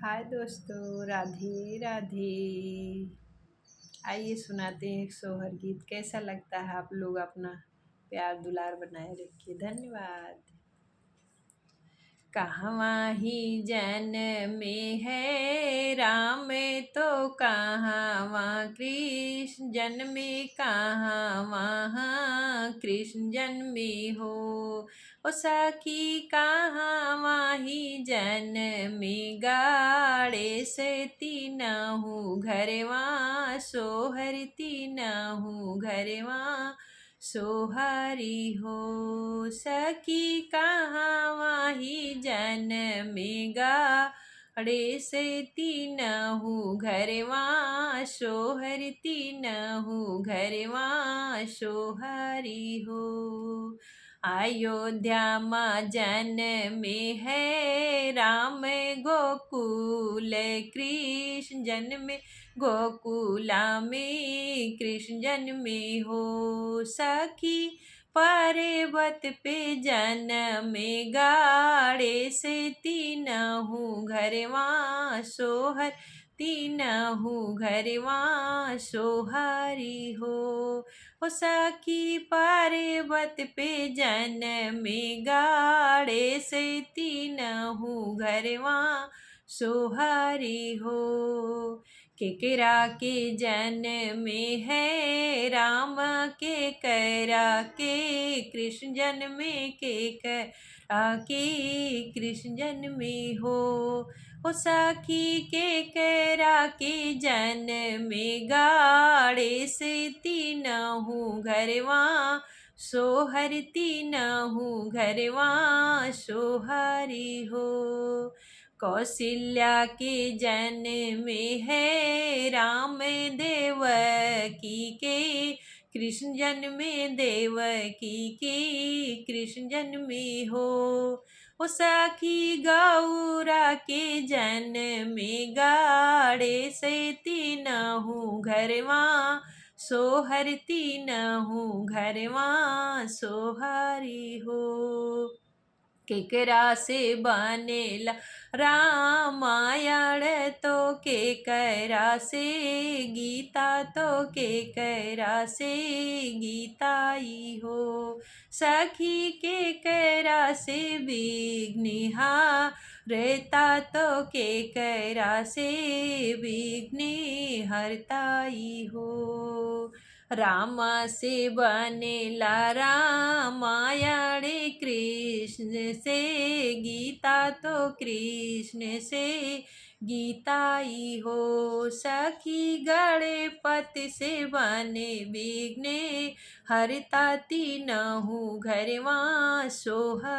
हाय दोस्तों, राधे राधे। आइए सुनाते हैं एक सोहर गीत। कैसा लगता है? आप लोग अपना प्यार दुलार बनाए रखिए। धन्यवाद। कहवा ही जन्मे है राम, तो कहवा कृष्ण जन्मे, कहवा कृष्ण जन्मे हो। ओ सखी कहवा ही जन्मे, गाड़े से तीनहु घरवा, सोहर तीनहु घरवा सोहरी हो। सखी कहवा ही जन्मे, गाड़े से तीनहु घरवा, सोहर तीनहु घरवा सोहरी हो। अयोध्या माँ जन्मे है राम, गोकुल कृष्ण जन्मे, गोकुला में कृष्ण जन्मे हो। सखी पर्वत पे जन्मे, गाड़े से तीनहु घरवा, सोहर तीनहु घरवा सोहरी हो। ओ सखी पर्वत पे जन्मे, गाड़े से तीनहु घरवा सोहरी हो। केकरा के जन्मे है राम, के करा के कृष्ण जन्मे, के करा के कृष्ण जन्मे हो। ओ सखी के करा के जन्मे, गाड़े से तीनहु घरवा, सोहर तीनहु घरवा सोहरी हो। कौशल्या के जन्मे है राम, देवकी के कृष्ण जन्मे, देवकी के कृष्ण जन्मे हो। ओ सखी गौरा के जन्मे, गाड़े से तीनहु घरवा, सोहर तीनहु घरवा सोहरी हो। केकरा से बनेला रामायण, तो केकरा से गीता, तो केकरा से गीताई हो। सखी केकरा से विघ्निहा रहता, तो केकरा से विघ्न हरताई हो। रामा से बनेला रामायण, कृष्ण से गीता, तो कृष्ण से गीताई हो। सखी गणपति से बने विघ्न हरता, तीनहु घरवा सोहर